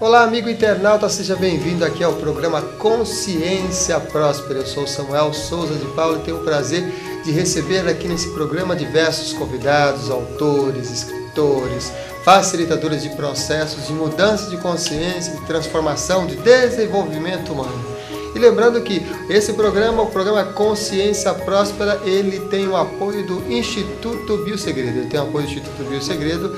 Olá, amigo internauta, seja bem-vindo aqui ao programa Consciência Próspera. Eu sou Samuel Souza de Paula e tenho o prazer de receber aqui nesse programa diversos convidados, autores, escritores, facilitadores de processos de mudança de consciência, de transformação, de desenvolvimento humano. E lembrando que esse programa, o programa Consciência Próspera, ele tem o apoio do Instituto Biosegredo. Ele tem o apoio do Instituto Biosegredo,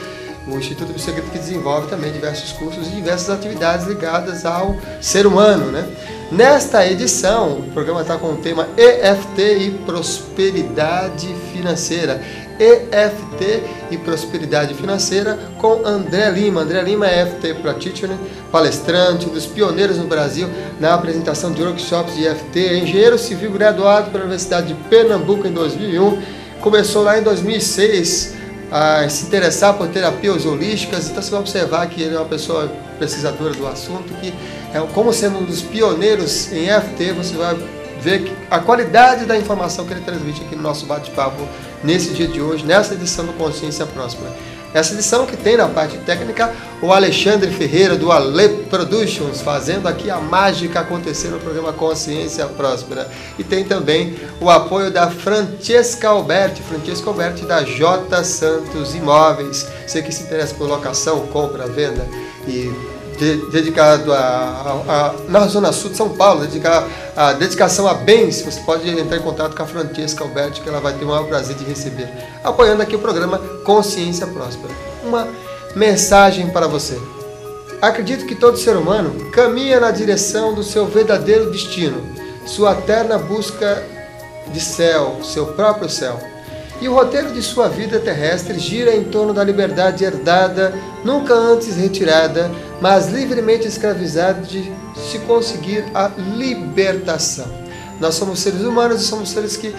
o Instituto Biosegredo que desenvolve também diversos cursos e diversas atividades ligadas ao ser humano, né? Nesta edição, o programa está com o tema EFT e Prosperidade Financeira. EFT e Prosperidade Financeira com André Lima. André Lima é EFT Practitioner, palestrante, um dos pioneiros no Brasil na apresentação de workshops de EFT, engenheiro civil graduado pela Universidade de Pernambuco em 2001, começou lá em 2006 a se interessar por terapias holísticas. Então você vai observar que ele é uma pessoa pesquisadora do assunto, que como sendo um dos pioneiros em EFT, você vai ver a qualidade da informação que ele transmite aqui no nosso bate-papo nesse dia de hoje, nessa edição do Consciência Próspera. Essa edição que tem na parte técnica o Alexandre Ferreira do Ale Productions, fazendo aqui a mágica acontecer no programa Consciência Próspera. E tem também o apoio da Francesca Alberti da J. Santos Imóveis. Você que se interessa por locação, compra, venda e dedicado na Zona Sul de São Paulo, a dedicação a bens, você pode entrar em contato com a Francesca Alberti, que ela vai ter o maior prazer de receber, apoiando aqui o programa Consciência Próspera. Uma mensagem para você. Acredito que todo ser humano caminha na direção do seu verdadeiro destino, sua eterna busca de céu, seu próprio céu. E o roteiro de sua vida terrestre gira em torno da liberdade herdada, nunca antes retirada, mas livremente escravizada, de se conseguir a libertação. Nós somos seres humanos e somos seres que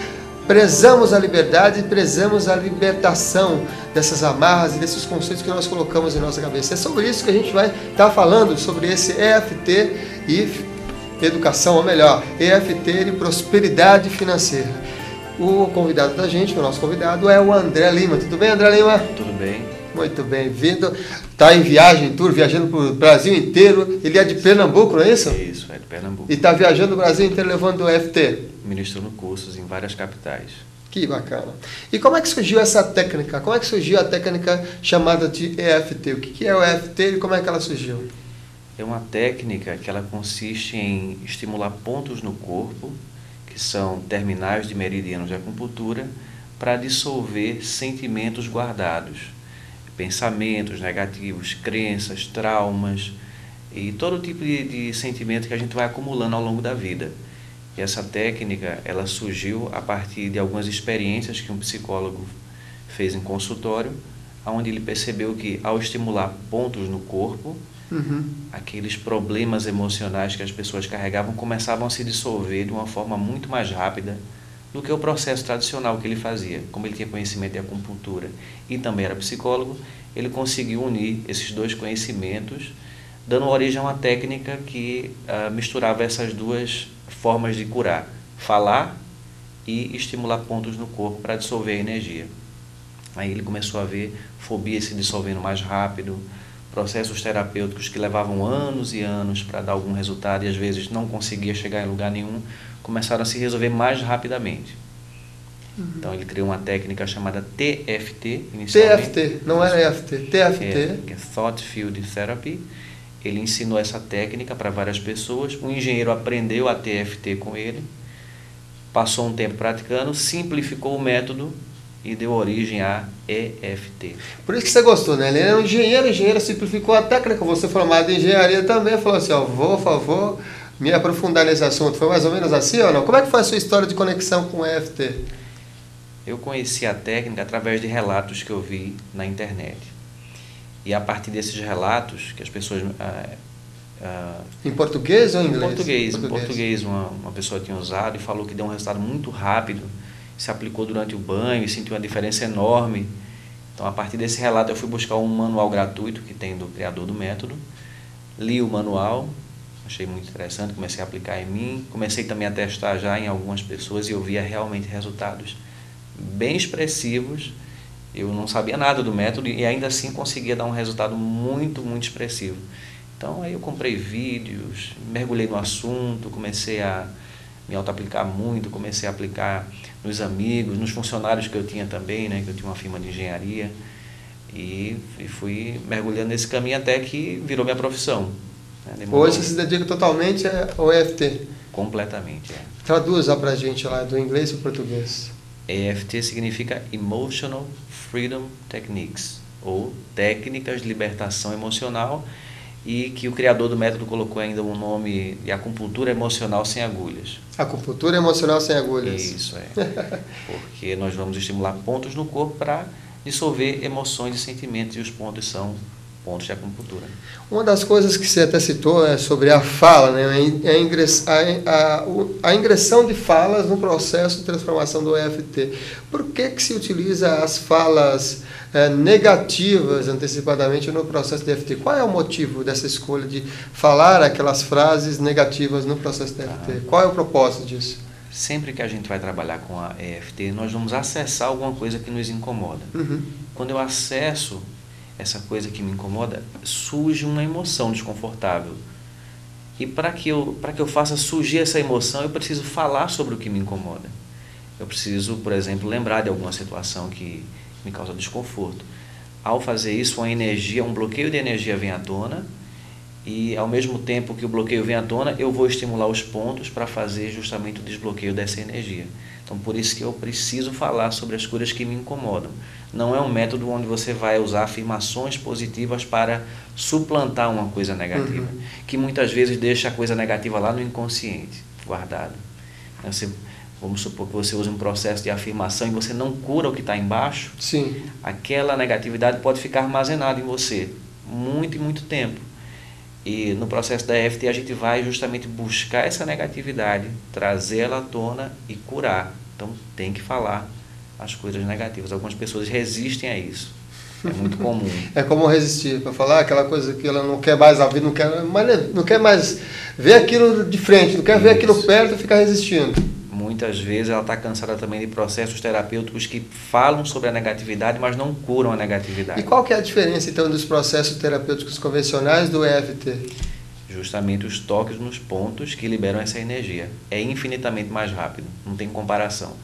prezamos a liberdade e prezamos a libertação dessas amarras e desses conceitos que nós colocamos em nossa cabeça. É sobre isso que a gente vai estar falando, sobre esse EFT e educação, ou melhor, EFT e prosperidade financeira. O convidado da gente, o nosso convidado, é o André Lima. Tudo bem, André Lima? Tudo bem. Muito bem-vindo. Está em viagem, viajando para o Brasil inteiro. Ele é de Pernambuco, não é isso? Isso, é de Pernambuco. E está viajando o Brasil inteiro levando o EFT? Ministrando cursos em várias capitais. Que bacana. E como é que surgiu essa técnica? Como é que surgiu a técnica chamada de EFT? O que é o EFT e como é que ela surgiu? É uma técnica que ela consiste em estimular pontos no corpo, que são terminais de meridianos de acupuntura, para dissolver sentimentos guardados, pensamentos negativos, crenças, traumas e todo tipo de sentimento que a gente vai acumulando ao longo da vida. E essa técnica, ela surgiu a partir de algumas experiências que um psicólogo fez em consultório, onde ele percebeu que ao estimular pontos no corpo, aqueles problemas emocionais que as pessoas carregavam começavam a se dissolver de uma forma muito mais rápida do que o processo tradicional que ele fazia. Como ele tinha conhecimento de acupuntura e também era psicólogo, ele conseguiu unir esses dois conhecimentos, dando origem a uma técnica que misturava essas duas formas de curar: falar e estimular pontos no corpo para dissolver a energia. Aí ele começou a ver fobia se dissolvendo mais rápido, processos terapêuticos que levavam anos e anos para dar algum resultado e às vezes não conseguia chegar em lugar nenhum, começaram a se resolver mais rapidamente. Então ele criou uma técnica chamada TFT inicialmente. TFT, não era EFT, TFT. Que é Thought Field Therapy. Ele ensinou essa técnica para várias pessoas. Um engenheiro aprendeu a TFT com ele, passou um tempo praticando, simplificou o método e deu origem a EFT. Por isso que você gostou, né? Ele era um engenheiro simplificou a técnica. Você formado em engenharia também, falou assim, ó, vou me aprofundar nesse assunto. Foi mais ou menos assim ou não? Como é que foi a sua história de conexão com o EFT? Eu conheci a técnica através de relatos que eu vi na internet. E a partir desses relatos, que as pessoas... em português ou em inglês? Em português. Uma pessoa tinha usado e falou que deu um resultado muito rápido, se aplicou durante o banho e sentiu uma diferença enorme. Então, a partir desse relato, eu fui buscar um manual gratuito que tem do criador do método, li o manual, achei muito interessante, comecei a aplicar em mim, comecei também a testar já em algumas pessoas e eu via realmente resultados bem expressivos. Eu não sabia nada do método e ainda assim conseguia dar um resultado muito, muito expressivo. Então aí eu comprei vídeos, mergulhei no assunto, comecei a me auto-aplicar muito, comecei a aplicar nos amigos, nos funcionários que eu tinha também, né, que eu tinha uma firma de engenharia, e fui mergulhando nesse caminho até que virou minha profissão. Né? Hoje você se dedica totalmente ao EFT? Completamente, é. Traduza para a gente lá, do inglês para o português. EFT significa Emotional Freedom Techniques, ou Técnicas de Libertação Emocional, e que o criador do método colocou ainda o nome de acupuntura emocional sem agulhas. Acupuntura emocional sem agulhas. Isso, é. Porque nós vamos estimular pontos no corpo para dissolver emoções e sentimentos, e os pontos são pontos de acupuntura. Uma das coisas que você até citou é sobre a fala, né? A ingressão de falas no processo de transformação do EFT. Por que se utiliza as falas negativas antecipadamente no processo de EFT? Qual é o motivo dessa escolha de falar aquelas frases negativas no processo de EFT? Qual é o propósito disso? Sempre que a gente vai trabalhar com a EFT, nós vamos acessar alguma coisa que nos incomoda. Uhum. Quando eu acesso essa coisa que me incomoda, surge uma emoção desconfortável. E para que eu faça surgir essa emoção, eu preciso falar sobre o que me incomoda. Eu preciso, por exemplo, lembrar de alguma situação que me causa desconforto. Ao fazer isso, um bloqueio de energia vem à tona, e ao mesmo tempo que o bloqueio vem à tona, eu vou estimular os pontos para fazer justamente o desbloqueio dessa energia. Então, por isso que eu preciso falar sobre as coisas que me incomodam. Não é um método onde você vai usar afirmações positivas para suplantar uma coisa negativa, que muitas vezes deixa a coisa negativa lá no inconsciente, guardada. Vamos supor que você use um processo de afirmação e você não cura o que está embaixo. Sim. Aquela negatividade pode ficar armazenada em você muito e muito tempo. E no processo da EFT a gente vai justamente buscar essa negatividade, trazer ela à tona e curar. Então tem que falar as coisas negativas. Algumas pessoas resistem a isso. É muito comum. É como resistir, para falar aquela coisa que ela não quer mais ouvir, não quer mais ver aquilo de frente, não quer ver aquilo perto e ficar resistindo. Muitas vezes ela está cansada também de processos terapêuticos que falam sobre a negatividade, mas não curam a negatividade. E qual que é a diferença, então, dos processos terapêuticos convencionais do EFT? Justamente os toques nos pontos que liberam essa energia. É infinitamente mais rápido, não tem comparação.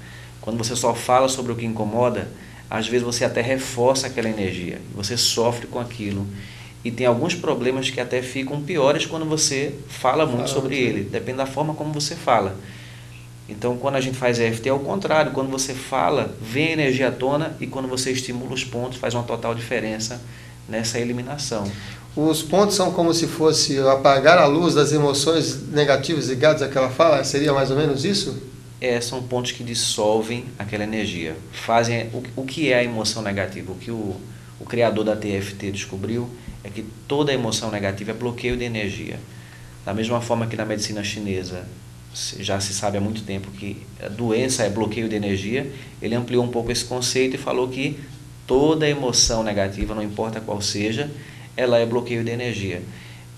Quando você só fala sobre o que incomoda, às vezes você até reforça aquela energia, você sofre com aquilo. E tem alguns problemas que até ficam piores quando você fala muito sobre ele, depende da forma como você fala. Então, quando a gente faz EFT, é o contrário. Quando você fala, vem a energia à tona, e quando você estimula os pontos, faz uma total diferença nessa eliminação. Os pontos são como se fosse apagar a luz das emoções negativas ligadas àquela fala? Seria mais ou menos isso? São pontos que dissolvem aquela energia. Fazem o que é a emoção negativa. O que o criador da TFT descobriu é que toda emoção negativa é bloqueio de energia. Da mesma forma que na medicina chinesa já se sabe há muito tempo que a doença é bloqueio de energia, ele ampliou um pouco esse conceito e falou que toda emoção negativa, não importa qual seja, ela é bloqueio de energia.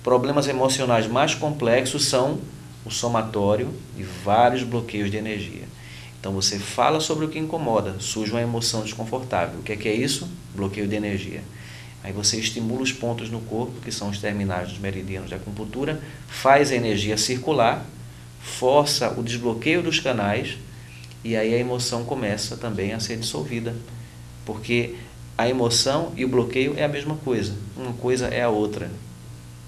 Problemas emocionais mais complexos são o somatório de vários bloqueios de energia. Então você fala sobre o que incomoda, surge uma emoção desconfortável. O que é isso? Bloqueio de energia. Aí você estimula os pontos no corpo, que são os terminais dos meridianos de acupuntura, faz a energia circular, força o desbloqueio dos canais, e aí a emoção começa também a ser dissolvida, porque a emoção e o bloqueio é a mesma coisa, uma coisa é a outra,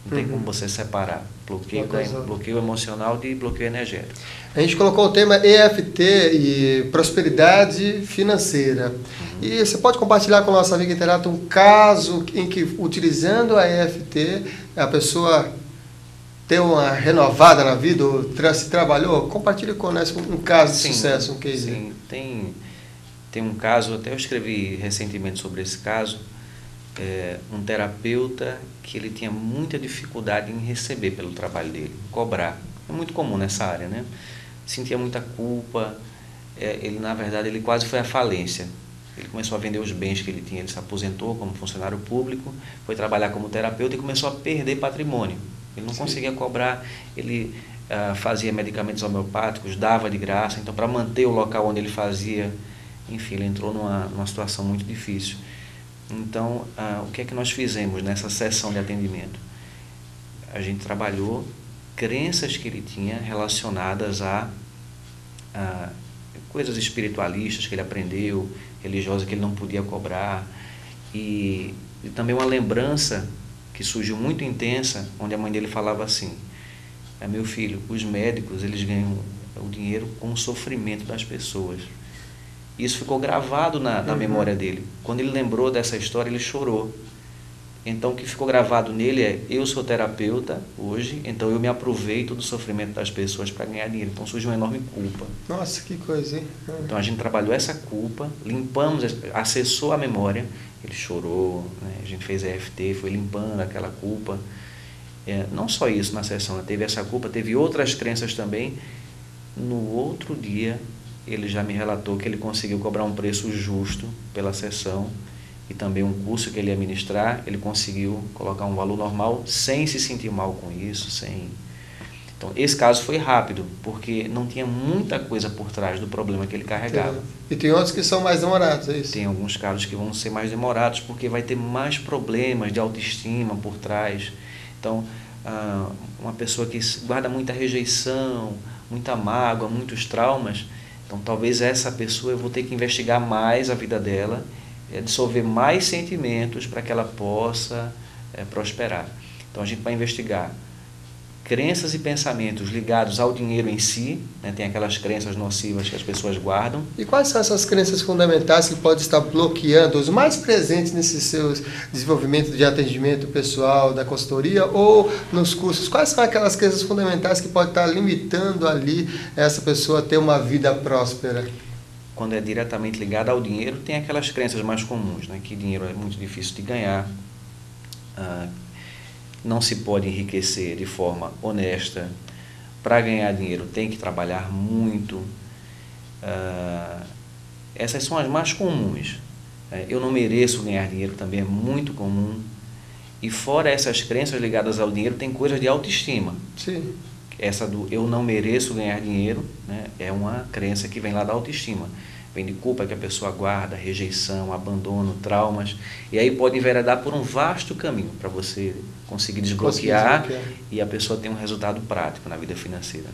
não tem como você separar bloqueio emocional de bloqueio energético. A gente colocou o tema EFT e prosperidade financeira. E você pode compartilhar com a nossa amiga internauta um caso em que, utilizando a EFT, a pessoa ter uma renovada na vida, ou se trabalhou? Compartilhe conosco um caso de sucesso, um case. Sim, tem um caso, até eu escrevi recentemente sobre esse caso, um terapeuta que ele tinha muita dificuldade em receber pelo trabalho dele, cobrar. É muito comum nessa área, né? Sentia muita culpa, na verdade, ele quase foi à falência. Ele começou a vender os bens que ele tinha, ele se aposentou como funcionário público, foi trabalhar como terapeuta e começou a perder patrimônio. Ele não conseguia cobrar, ele fazia medicamentos homeopáticos, dava de graça, então para manter o local onde ele fazia, enfim, ele entrou numa situação muito difícil. Então, o que é que nós fizemos nessa sessão de atendimento? a gente trabalhou crenças que ele tinha relacionadas a coisas espiritualistas que ele aprendeu, religiosas que ele não podia cobrar, e também uma lembrança que surgiu muito intensa, onde a mãe dele falava assim: meu filho, os médicos eles ganham o dinheiro com o sofrimento das pessoas. Isso ficou gravado na memória dele. Quando ele lembrou dessa história, ele chorou. Então, o que ficou gravado nele é: eu sou terapeuta hoje, então eu me aproveito do sofrimento das pessoas para ganhar dinheiro. Então, surge uma enorme culpa. Nossa, que coisa, hein? Então, a gente trabalhou essa culpa, limpamos, acessou a memória, ele chorou, né? A gente fez EFT, foi limpando aquela culpa. Não só isso na sessão, né? Teve essa culpa, teve outras crenças também. No outro dia, ele já me relatou que ele conseguiu cobrar um preço justo pela sessão, e também um curso que ele ia ministrar, ele conseguiu colocar um valor normal sem se sentir mal com isso. Então, esse caso foi rápido, porque não tinha muita coisa por trás do problema que ele carregava. E tem outros que são mais demorados, é isso? Tem alguns casos que vão ser mais demorados, porque vai ter mais problemas de autoestima por trás. Então, uma pessoa que guarda muita rejeição, muita mágoa, muitos traumas, então talvez essa pessoa eu vou ter que investigar mais a vida dela, dissolver mais sentimentos para que ela possa prosperar. Então a gente vai investigar crenças e pensamentos ligados ao dinheiro em si, né? Tem aquelas crenças nocivas que as pessoas guardam. E quais são essas crenças fundamentais que podem estar bloqueando, os mais presentes nesse seu desenvolvimento de atendimento pessoal, da consultoria ou nos cursos? Quais são aquelas crenças fundamentais que podem estar limitando ali essa pessoa a ter uma vida próspera? Quando é diretamente ligado ao dinheiro, tem aquelas crenças mais comuns, né? Que dinheiro é muito difícil de ganhar, não se pode enriquecer de forma honesta, para ganhar dinheiro tem que trabalhar muito. Essas são as mais comuns. Eu não mereço ganhar dinheiro também é muito comum. E fora essas crenças ligadas ao dinheiro, tem coisas de autoestima. Sim. Essa do eu não mereço ganhar dinheiro, né, é uma crença que vem lá da autoestima. Vem de culpa que a pessoa guarda, rejeição, abandono, traumas. E aí pode enveredar por um vasto caminho para você conseguir desbloquear e a pessoa ter um resultado prático na vida financeira.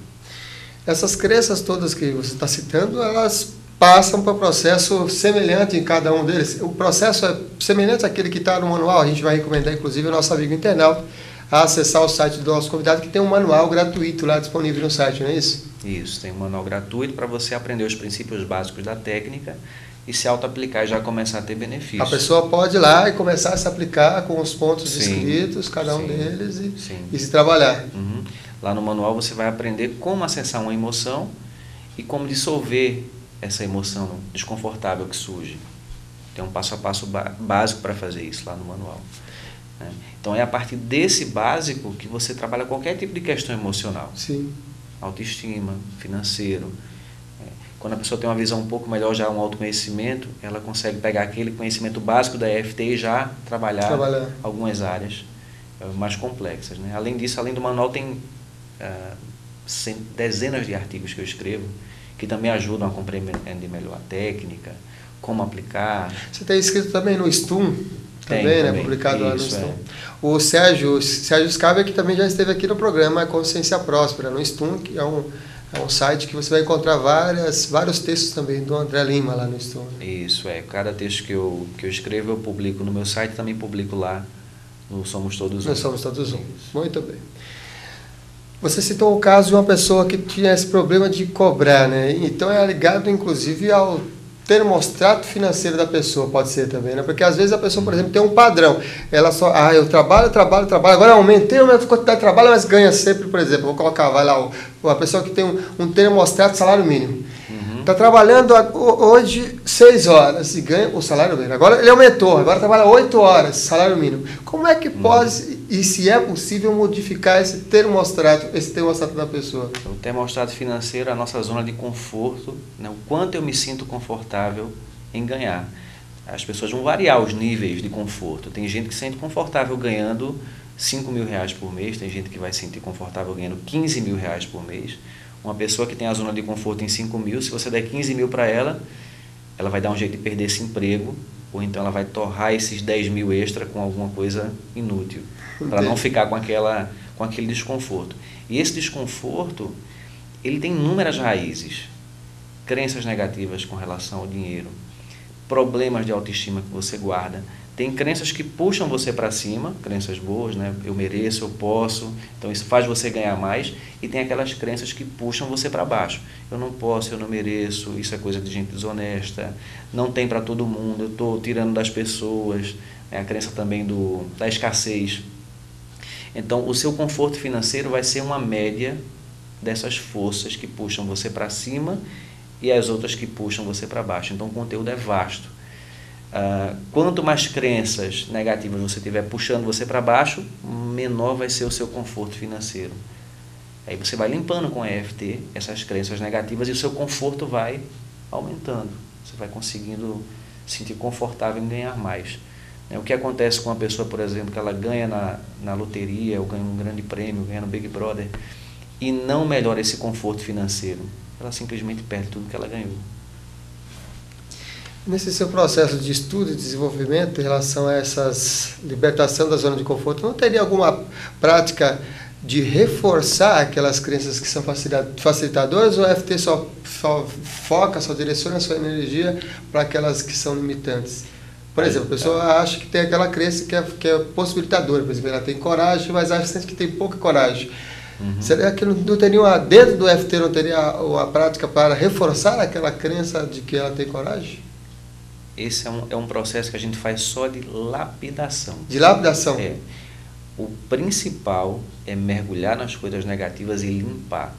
Essas crenças todas que você está citando, elas passam por um processo semelhante em cada um deles. O processo é semelhante àquele que está no manual. A gente vai recomendar, inclusive, o nosso amigo internauta a acessar o site do nosso convidado, que tem um manual gratuito lá disponível no site, não é isso? Isso, tem um manual gratuito para você aprender os princípios básicos da técnica e se auto-aplicar e já começar a ter benefícios. A pessoa pode ir lá e começar a se aplicar com os pontos descritos, cada um deles, e se trabalhar. Uhum. Lá no manual você vai aprender como acessar uma emoção e como dissolver essa emoção desconfortável que surge. Tem um passo a passo básico para fazer isso lá no manual. Então é a partir desse básico que você trabalha qualquer tipo de questão emocional. Sim. Autoestima, financeiro. Quando a pessoa tem uma visão um pouco melhor, já um autoconhecimento, ela consegue pegar aquele conhecimento básico da EFT e já trabalhar algumas áreas mais complexas, né? Além disso, além do manual, tem dezenas de artigos que eu escrevo que também ajudam a compreender melhor a técnica, como aplicar. Você tem escrito também no Stum? Também, né? Publicado lá no Stum. O Sérgio Scaber, que também já esteve aqui no programa Consciência Próspera, no Stum, que é um site que você vai encontrar vários textos também do André Lima lá no Stum. Isso, cada texto que eu escrevo eu publico no meu site, também publico lá no Somos Todos Um. Nós Somos Todos Um. Muito bem. Você citou o caso de uma pessoa que tinha esse problema de cobrar, né? Então é ligado inclusive ao termostrato financeiro da pessoa, pode ser também, né? Porque às vezes a pessoa, por exemplo, tem um padrão. Ela só, eu trabalho, agora aumentei a minha quantidade de trabalho, mas ganha sempre, por exemplo, vou colocar, vai lá, uma pessoa que tem um termostrato de salário mínimo. Está trabalhando hoje 6 horas e ganha o salário mínimo. Agora ele aumentou, agora trabalha 8 horas, salário mínimo. Como é que pode, e se é possível, modificar esse termostrato da pessoa? O termostrato financeiro é a nossa zona de conforto, né? O quanto eu me sinto confortável em ganhar. As pessoas vão variar os níveis de conforto. Tem gente que se sente confortável ganhando 5 mil reais por mês, tem gente que vai se sentir confortável ganhando 15 mil reais por mês. Uma pessoa que tem a zona de conforto em 5 mil, se você der 15 mil para ela, ela vai dar um jeito de perder esse emprego ou então ela vai torrar esses 10 mil extra com alguma coisa inútil, para não ficar com aquele desconforto. E esse desconforto, ele tem inúmeras raízes. Crenças negativas com relação ao dinheiro, problemas de autoestima que você guarda. Tem crenças que puxam você para cima, crenças boas, né? Eu mereço, eu posso, então isso faz você ganhar mais. E tem aquelas crenças que puxam você para baixo. Eu não posso, eu não mereço, isso é coisa de gente desonesta, não tem para todo mundo, eu estou tirando das pessoas. A crença também da escassez. Então, o seu conforto financeiro vai ser uma média dessas forças que puxam você para cima e as outras que puxam você para baixo. Então, o conteúdo é vasto. Quanto mais crenças negativas você tiver puxando você para baixo, menor vai ser o seu conforto financeiro. Aí você vai limpando com a EFT essas crenças negativas e o seu conforto vai aumentando. Você vai conseguindo se sentir confortável em ganhar mais. O que acontece com uma pessoa, por exemplo, que ela ganha na loteria, ou ganha um grande prêmio, ganha no Big Brother, e não melhora esse conforto financeiro? Ela simplesmente perde tudo que ela ganhou. Nesse seu processo de estudo e desenvolvimento em relação a essas libertação da zona de conforto, não teria alguma prática de reforçar aquelas crenças que são facilitadoras, ou a FT só foca, só direciona a sua energia para aquelas que são limitantes? Por exemplo, a pessoa acha que tem aquela crença que é possibilitadora, por exemplo, ela tem coragem, mas acha que tem pouca coragem. Será que não teria dentro do FT não teria a prática para reforçar aquela crença de que ela tem coragem? Esse é um processo que a gente faz só de lapidação. De lapidação? É. O principal é mergulhar nas coisas negativas e limpar,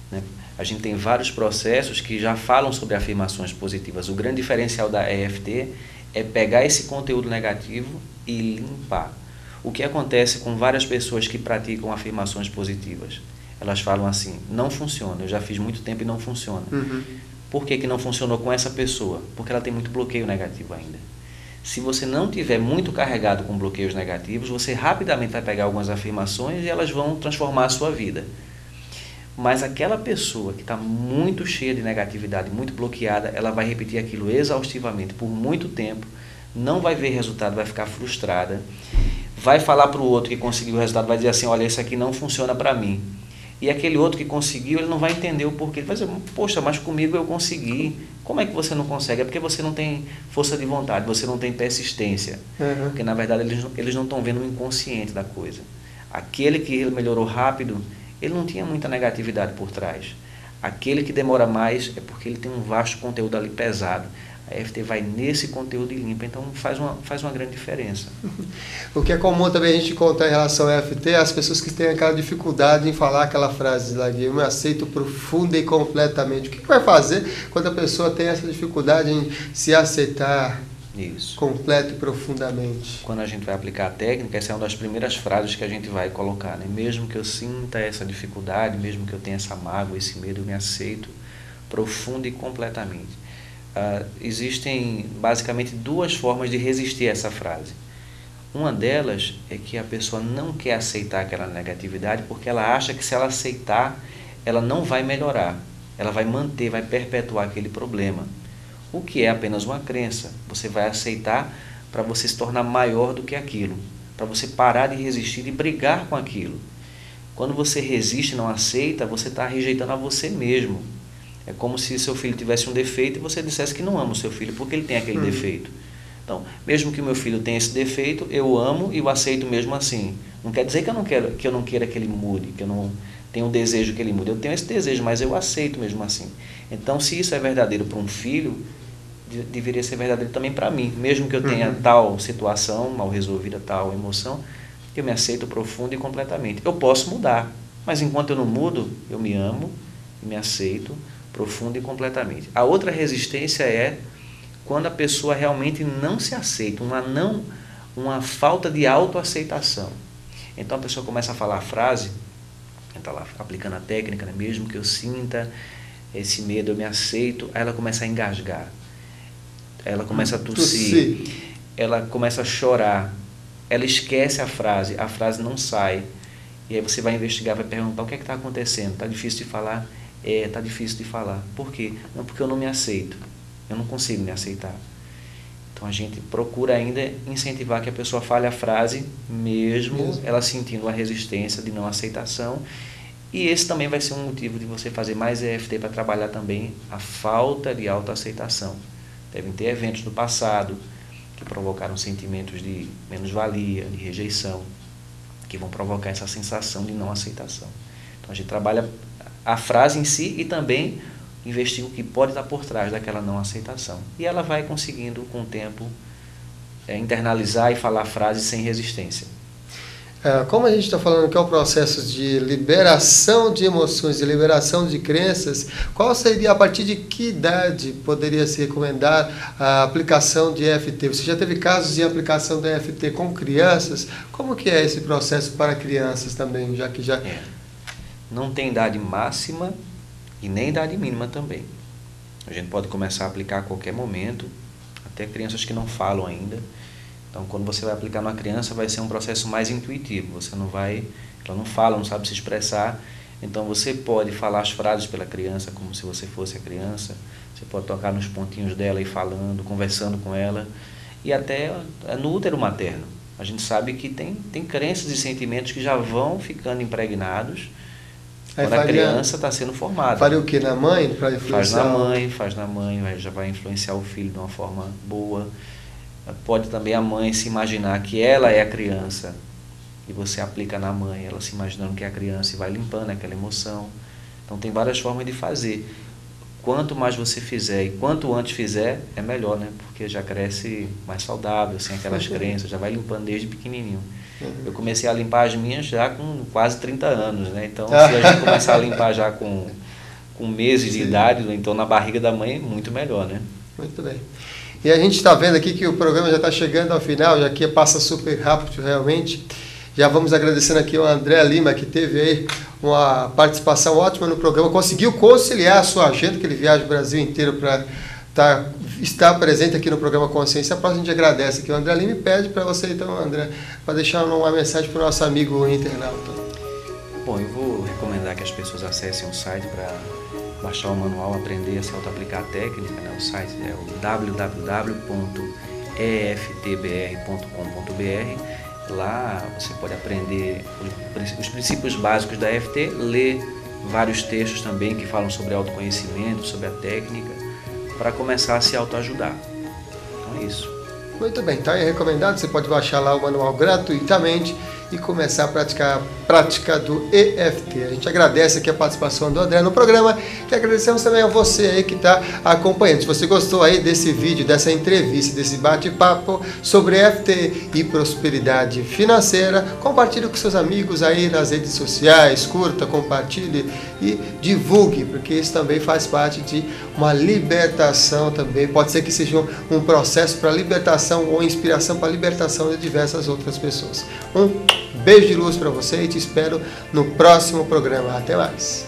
né? A gente tem vários processos que já falam sobre afirmações positivas. O grande diferencial da EFT é pegar esse conteúdo negativo e limpar. O que acontece com várias pessoas que praticam afirmações positivas? Elas falam assim: não funciona, eu já fiz muito tempo e não funciona. Por que não funcionou com essa pessoa? Porque ela tem muito bloqueio negativo ainda. Se você não tiver muito carregado com bloqueios negativos, você rapidamente vai pegar algumas afirmações e elas vão transformar a sua vida. Mas aquela pessoa que está muito cheia de negatividade, muito bloqueada, ela vai repetir aquilo exaustivamente por muito tempo, não vai ver resultado, vai ficar frustrada, vai falar para o outro que conseguiu o resultado, vai dizer assim: olha, isso aqui não funciona para mim. E aquele outro que conseguiu, ele não vai entender o porquê. Ele vai dizer: poxa, mas comigo eu consegui. Como é que você não consegue? É porque você não tem força de vontade, você não tem persistência. Porque, na verdade, eles não estão vendo o inconsciente da coisa. Aquele que melhorou rápido, ele não tinha muita negatividade por trás. Aquele que demora mais é porque ele tem um vasto conteúdo ali pesado. A EFT vai nesse conteúdo e limpa, então faz uma grande diferença. O que é comum também a gente contar em relação ao EFT, as pessoas que têm aquela dificuldade em falar aquela frase lá de eu me aceito profunda e completamente. O que vai fazer quando a pessoa tem essa dificuldade em se aceitar completo e profundamente? Quando a gente vai aplicar a técnica, essa é uma das primeiras frases que a gente vai colocar, né? Mesmo que eu sinta essa dificuldade, mesmo que eu tenha essa mágoa, esse medo, eu me aceito profunda e completamente. Existem basicamente duas formas de resistir a essa frase. Uma delas é que a pessoa não quer aceitar aquela negatividade porque ela acha que se ela aceitar, ela não vai melhorar, ela vai manter, vai perpetuar aquele problema. O que é apenas uma crença. Você vai aceitar para você se tornar maior do que aquilo, para você parar de resistir e brigar com aquilo. Quando você resiste e não aceita, você está rejeitando a você mesmo. É como se seu filho tivesse um defeito e você dissesse que não ama o seu filho porque ele tem aquele defeito. Então, mesmo que o meu filho tenha esse defeito, eu amo e o aceito mesmo assim. Não quer dizer que eu não queira que ele mude, que eu não tenho um desejo que ele mude. Eu tenho esse desejo, mas eu aceito mesmo assim. Então, se isso é verdadeiro para um filho, deveria ser verdadeiro também para mim. Mesmo que eu tenha tal situação mal resolvida, tal emoção, eu me aceito profundo e completamente. Eu posso mudar, mas enquanto eu não mudo, eu me amo e me aceito profundo e completamente. A outra resistência é quando a pessoa realmente não se aceita, uma falta de autoaceitação. Então a pessoa começa a falar a frase, está lá aplicando a técnica, né? Mesmo que eu sinta esse medo, eu me aceito, aí ela começa a engasgar, ela começa a tossir, ela começa a chorar, ela esquece a frase não sai, e aí você vai investigar, vai perguntar o que é que está acontecendo, está difícil de falar? Está difícil de falar. Por quê? Não, porque eu não me aceito. Eu não consigo me aceitar. Então a gente procura ainda incentivar que a pessoa fale a frase mesmo ela sentindo a resistência de não aceitação. E esse também vai ser um motivo de você fazer mais EFT para trabalhar também a falta de autoaceitação. Devem ter eventos do passado que provocaram sentimentos de menos-valia, de rejeição, que vão provocar essa sensação de não aceitação. Então a gente trabalha a frase em si e também investiga o que pode estar por trás daquela não aceitação. E ela vai conseguindo, com o tempo, internalizar e falar a frase sem resistência. Como a gente está falando que é um processo de liberação de emoções, de liberação de crenças, qual seria, a partir de que idade poderia se recomendar a aplicação de EFT? Você já teve casos de aplicação de EFT com crianças? Como que é esse processo para crianças também, já que já... Não tem idade máxima e nem idade mínima também. A gente pode começar a aplicar a qualquer momento, até crianças que não falam ainda. Então, quando você vai aplicar numa criança, vai ser um processo mais intuitivo. Ela não fala, não sabe se expressar. Então, você pode falar as frases pela criança como se você fosse a criança. Você pode tocar nos pontinhos dela e falando, conversando com ela. E até no útero materno. A gente sabe que tem crenças e sentimentos que já vão ficando impregnados quando a criança está sendo formada. Faria o que? Na mãe? Para influenciar? Faz na mãe, já vai influenciar o filho de uma forma boa. Pode também a mãe se imaginar que ela é a criança e você aplica na mãe, ela se imaginando que é a criança e vai limpando aquela emoção. Então tem várias formas de fazer. Quanto mais você fizer e quanto antes fizer, é melhor, né? Porque já cresce mais saudável, sem aquelas crenças, já vai limpando desde pequenininho. Eu comecei a limpar as minhas já com quase 30 anos, né? Então se a gente começar a limpar já com meses de idade, então na barriga da mãe, muito melhor, né? Muito bem. E a gente está vendo aqui que o programa já está chegando ao final, já que passa super rápido realmente. Já vamos agradecendo aqui ao André Lima, que teve aí uma participação ótima no programa, conseguiu conciliar a sua agenda, que ele viaja o Brasil inteiro para estar presente aqui no programa Consciência Próspera. A gente agradece aqui. O André Lima pede para você, então, André, para deixar uma mensagem para o nosso amigo internauta. Bom, eu vou recomendar que as pessoas acessem o site para baixar o manual, aprender a se auto-aplicar a técnica, né? O site é o www.eftbr.com.br. Lá você pode aprender os princípios básicos da EFT, ler vários textos também que falam sobre autoconhecimento, sobre a técnica, para começar a se autoajudar. Então é isso. Muito bem, então é recomendado, você pode baixar lá o manual gratuitamente e começar a praticar a prática do EFT. A gente agradece aqui a participação do André no programa e agradecemos também a você aí que está acompanhando. Se você gostou aí desse vídeo, dessa entrevista, desse bate-papo sobre EFT e prosperidade financeira, compartilhe com seus amigos aí nas redes sociais, curta, compartilhe e divulgue, porque isso também faz parte de uma libertação também. Pode ser que seja um processo para libertação ou inspiração para libertação de diversas outras pessoas. Um beijo de luz para você e te espero no próximo programa. Até mais!